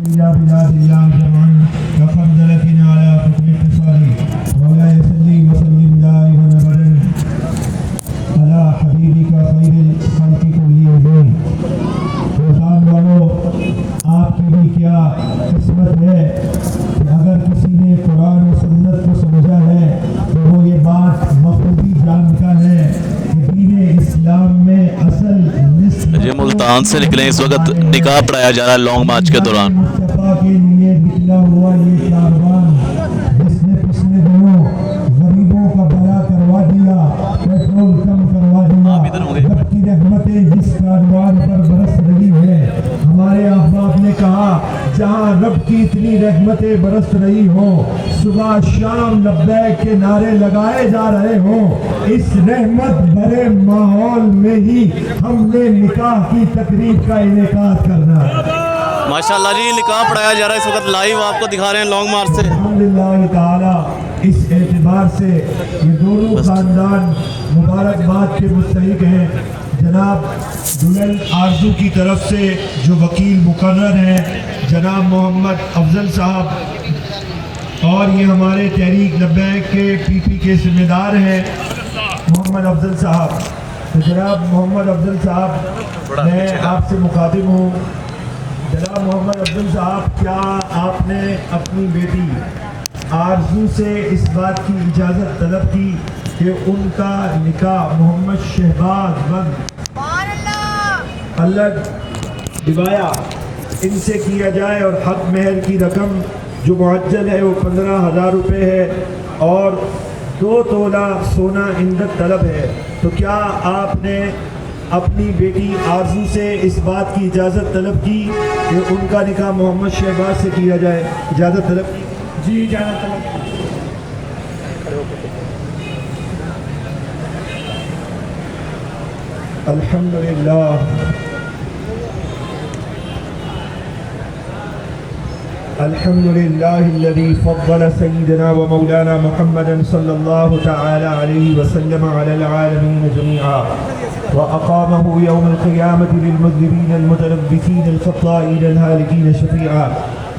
إلى بلاد الله جمعا كفضلتنا على حكم اتصال مولاي صل وسلم دائما أبدا على حبيبك خير الخلق كلهم. روزان والوں آپ کی بھی کیا قسمت ہے کہ اگر کسی نے قرآن و سنت کو سمجھا ہے تو وہ یہ بات بخوبی جانتا ہے کہ دین اسلام میں اصل یہ ملتان سے نکلے اس وقت نکاح پڑھایا جا رہا ہے لانگ مارچ کے دوران. مصطفیٰ کے لیے نکلا ہوا یہ کاروان جس نے پچھلے دنوں غریبوں کا بھلا کروا دیا، پیٹرول کم کروا دیا، رب کی رحمتیں جس کاروان پر برس رہی ہے. ہمارے احباب نے کہا جہاں رب کی اتنی رحمتیں برس رہی ہوں، صبح شام لبیک کے نعرے لگائے جا رہے ہوں، اس رحمت بھرے ماحول میں ہی ہم نے نکاح کی تقریب کا انعقاد کرنا ہے. ماشاءاللہ جی نکاح پڑھایا جا رہا ہے اس وقت لائیو آپ کو دکھا رہے ہیں لانگ مارچ سے. الحمدللہ تعالی اس اعتبار سے یہ دونوں خاندان مبارکباد کے مستحق ہیں. جناب دلہن آرزو کی طرف سے جو وکیل مقرر ہیں جناب محمد افضل صاحب، اور یہ ہمارے تحریک لبیک کے پی پی کے ذمہ دار ہیں محمد افضل صاحب. تو جناب محمد افضل صاحب میں آپ سے مخاطب ہوں. جناب محمد افضل صاحب، کیا آپ نے اپنی بیٹی آرزو سے اس بات کی اجازت طلب کی کہ ان کا نکاح محمد شہباز بن الگ ڈبایا ان سے کیا جائے، اور حق مہر کی رقم جو معجل ہے وہ 15,000 روپے ہے اور 2 تولہ سونا عندت طلب ہے؟ تو کیا آپ نے اپنی بیٹی آرزو سے اس بات کی اجازت طلب کی کہ ان کا نکاح محمد شہباز سے کیا جائے؟ اجازت طلب کی؟ جی اجازت طلب کی. الحمدللہ الحمدللہ الذي فضل سيدنا ومولانا محمدا صلی اللہ تعالی علیہ وسلم على العالمین جميعا وأقامه يوم القيامة للمذنبين المتلبسين الخطائين الهالكين شفيعا.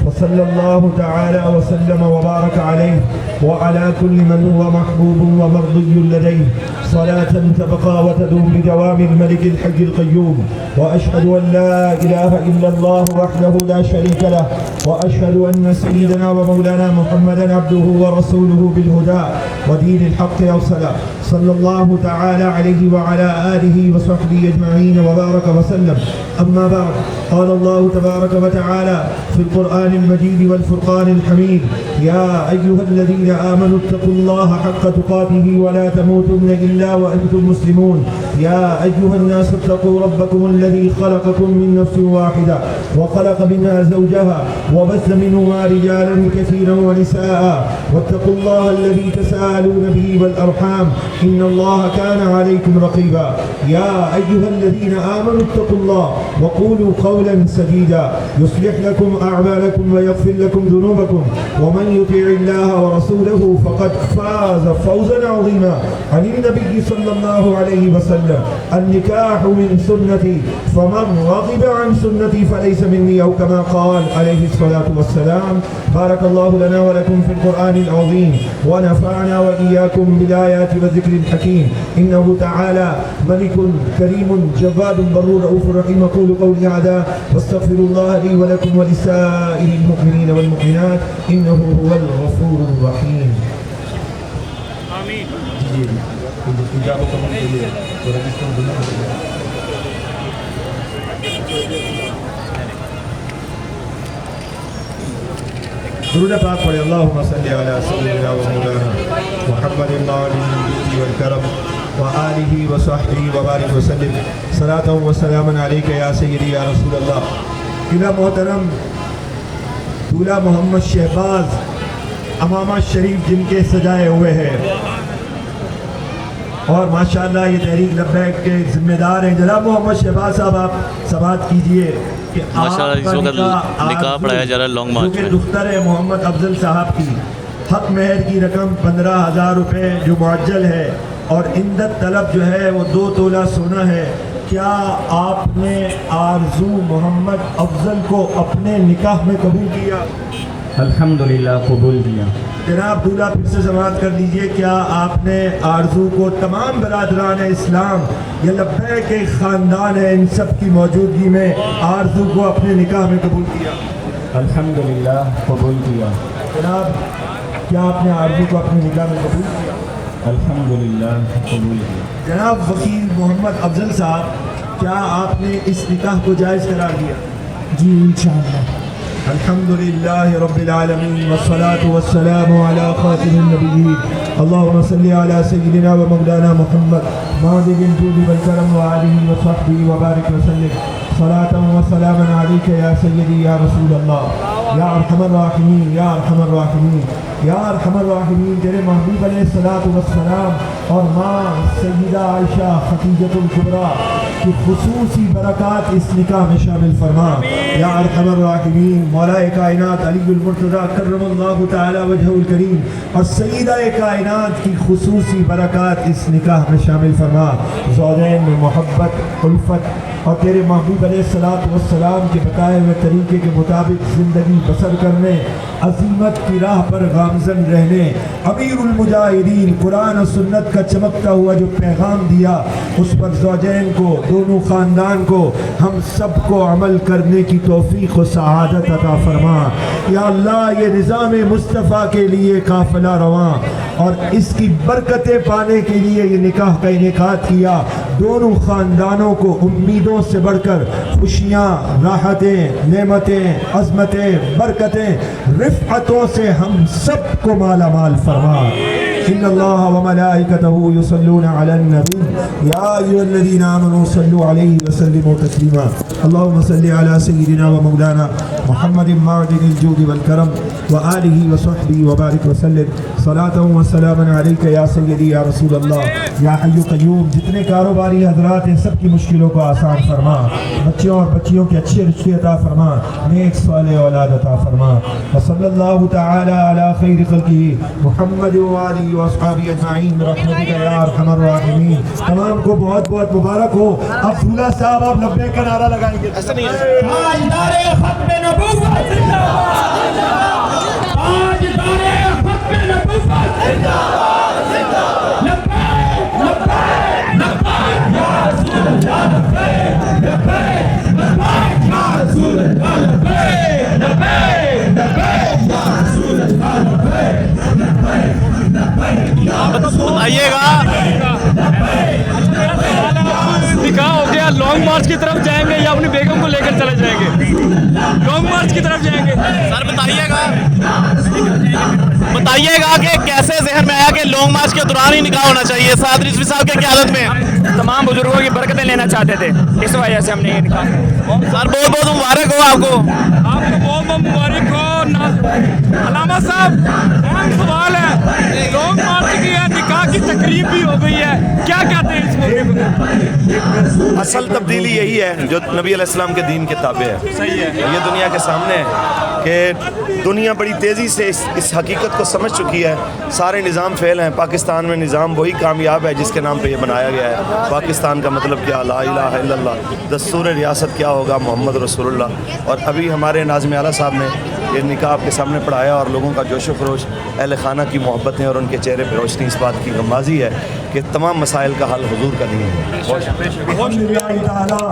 وصلى الله تعالى وسلم وبارك عليه وعلى كل من هو محبوب ومرضي لديه صلاة تبقى وتدوم بدوام الملك الحي القيوم. وأشهد أن لا إله إلا الله وحده لا شريك له وأشهد أن سيدنا ومولانا محمدا عبده ورسوله بالهدى ودين الحق أرسله صلى الله تعالى عليه وعلى آله وصحبه أجمعين وبارك وسلم. أما بعد، قال الله تبارك وتعالى في القرآن المجيد والفرقان الحميد: يا أيها الذين آمنوا اتقوا الله حق تقاته ولا تموتن إلا وأنتم مسلمون. يا أيها الناس اتقوا ربكم الذي خلقكم من نفس واحدة وخلق منها زوجها وبث منهما رجالا كثيرا ونساء واتقوا الله الذي تساءلون به والأرحام إن الله كان عليكم رقيبا. يا أيها الذين آمنوا اتقوا الله وقولوا قولا سديدا يصلح لكم أعمالكم ويغفر لكم ذنوبكم ومن يطع الله ورسوله فقد فاز فوزا عظيما. عن النبي صلى الله عليه وسلم: النكاح من سنتي فمن رغب عن سنتي فليس مني، أو كما قال عليه الصلاة والسلام. بارك الله لنا ولكم في القرآن العظيم ونفعنا وإياكم بالآيات والذكر الحكيم. إنه تعالى ملك كريم جواد بر رؤوف رحيم. أقول قولي هذا واستغفر الله لي ولكم ولسائر المؤمنين والمؤمنات إنه هو الغفور الرحيم. آمين. درود پاک پڑھے. اللهم صل على سيدنا ومولانا محمد النبي والكرم وآله وصحبه وبارك وسلم. صلاة وسلاما عليك يا سيدي يا رسول الله. دولہا محترم دولہا محمد شہباز امامہ شریف جن کے سجائے ہوئے ہیں اور ماشاءاللہ یہ تحریک لبیک کے ذمہ دار ہیں. جناب محمد شہباز صاحب، آپ سماعت کیجئے کہ آپ کا نکاح پڑھایا جا رہا ہے لانگ مارچ میں، دختر ہے محمد افضل صاحب کی. حق مہر کی رقم 15,000 روپے جو معجل ہے اور عندت طلب جو ہے وہ 2 تولہ سونا ہے. کیا آپ نے آرزو محمد افضل کو اپنے نکاح میں قبول کیا؟ الحمدللہ قبول کیا۔ جناب دولہا پھر سے سماعت کر لیجئے، کیا آپ نے آرزو کو تمام برادران اسلام یا لبیک کے خاندان ہے ان سب کی موجودگی میں آرزو کو اپنے نکاح میں قبول کیا؟ الحمدللہ قبول کیا۔ جناب کیا آپ نے آرزو کو اپنے نکاح میں قبول کیا؟ الحمدللہ قبول کیا۔ جناب وکیل محمد افضل صاحب، کیا آپ نے اس نکاح کو جائز قرار دیا؟ جی انشاءاللہ۔ الحمدللہ رب العالمین والصلاة والسلام علی خاتم النبیین اللہم صلی علی سیدنا و مولانا محمد معدن الجود والکرم وآلہ وصحبہ وبارک وسلم صلاة و سلاما علیک یا سیدی یا رسول اللہ یا ارحم الراحمین یا ارحم الراحمین یا ارحم الراحمین۔ تیرے محبوب علیہ الصلاۃ والسلام اور ماں سیدہ عائشہ خدیجۃ الکبریٰ کی خصوصی برکات اس نکاح میں شامل فرما یا ارحم الراحمین۔ مولا کائنات علی المرتضیٰ کرم اللہ تعالی وجہہ الکریم اور سیدہ کائنات کی خصوصی برکات اس نکاح میں شامل فرما۔ زوجین میں محبت، الفت اور تیرے محبوب علیہ الصلاۃ والسلام کے بتائے ہوئے طریقے کے مطابق زندگی بسر کرنے، عظیمت کی راہ پر گامزن رہنے، امیر المجاہدین قرآن و سنت کا چمکتا ہوا جو پیغام دیا اس پر زوجین کو، دونوں خاندان کو، ہم سب کو عمل کرنے کی توفیق و سعادت عطا فرما یا اللہ۔ یہ نظام مصطفیٰ کے لیے قافلہ رواں اور اس کی برکتیں پانے کے لیے یہ نکاح کا انعقاد کیا۔ دونوں خاندانوں کو امیدوں سے بڑھ کر خوشیاں، راحتیں، نعمتیں، عظمتیں، برکتیں، رفعتوں سے ہم سب کو مالا مال فرما۔ ان اللہ وملائکتہ یصلون علی النبی یا ایھا الذین آمنوا صلوا علیہ وسلموا تسلیما۔ اللہم صل علی سیدنا و مولانا محمد معدن الجود والکرم وآلہ وصحبہ وبارک وسلم صلاۃ و سلاما علیک یا سیدی یا رسول اللہ یا حی قیوم۔ جتنے کاروباری حضرات ہیں سب کی مشکلوں کو آسان فرما، بچوں اور بچیوں کے اچھے رشتے عطا فرما، نیک صالح اولاد عطا فرما۔ وصلی اللہ تعالی علی خیر خلقہ محمد وآلہ واصحابہ اجمعین برحمتک یا ارحم الراحمین۔ تمام کو بہت بہت مبارک ہو۔ اب دولہا صاحب آپ لبیک کا نعرہ لگائیں گے۔ تاجدار ختم نبوت زندہ باد، تاجدار ختم نبوت زندہ باد، لبیک لبیک لبیک یا رسول اللہ، لبیک لبیک لبیک یا رسول اللہ، لبیک لبیک لبیک یا رسول اللہ، لبیک لبیک لبیک یا رسول اللہ۔ بتائیے گا نکاح ہو گیا، لانگ مارچ کی طرف جائیں گے یا اپنی بیگم کو لے کر چلے جائیں گے؟ لانگ مارچ کی طرف جائیں گے۔ سر بتائیے گا کہ کیسے ذہن میں آیا کہ لانگ مارچ کے دوران ہی نکاح ہونا چاہیے؟ سعد رضوی صاحب کی قیادت میں تمام بزرگوں کی برکتیں لینا چاہتے تھے، اس وجہ سے ہم نے یہ نکاح۔ سر بہت بہت مبارک ہو آپ کو۔ آپ کو بہت بہت مبارک ہو۔ علامہ صاحب اہم سوال ہے، لانگ مارچ کی ہے، نکاح کی تقریب بھی ہو گئی ہے، کیا کہتے ہیں اس موقع پر؟ اصل تبدیلی یہی ہے جو نبی علیہ السلام کے دین کے تابع ہے۔ صحیح ہے۔ یہ دنیا کے سامنے ہے کہ دنیا بڑی تیزی سے اس حقیقت کو سمجھ چکی ہے۔ سارے نظام فیل ہیں، پاکستان میں نظام وہی کامیاب ہے جس کے نام پہ یہ بنایا گیا ہے۔ پاکستان کا مطلب کیا؟ لا الہ الا اللہ۔ دستور ریاست کیا ہوگا؟ محمد رسول اللہ۔ اور ابھی ہمارے ناظم اعلیٰ صاحب نے یہ نکاح آپ کے سامنے پڑھایا اور لوگوں کا جوش و خروش، اہل خانہ کی محبتیں اور ان کے چہرے پہ روشنی اس بات کی غمازی ہے کہ تمام مسائل کا حل حضور کا دین ہے۔ الحمدللہ تعالی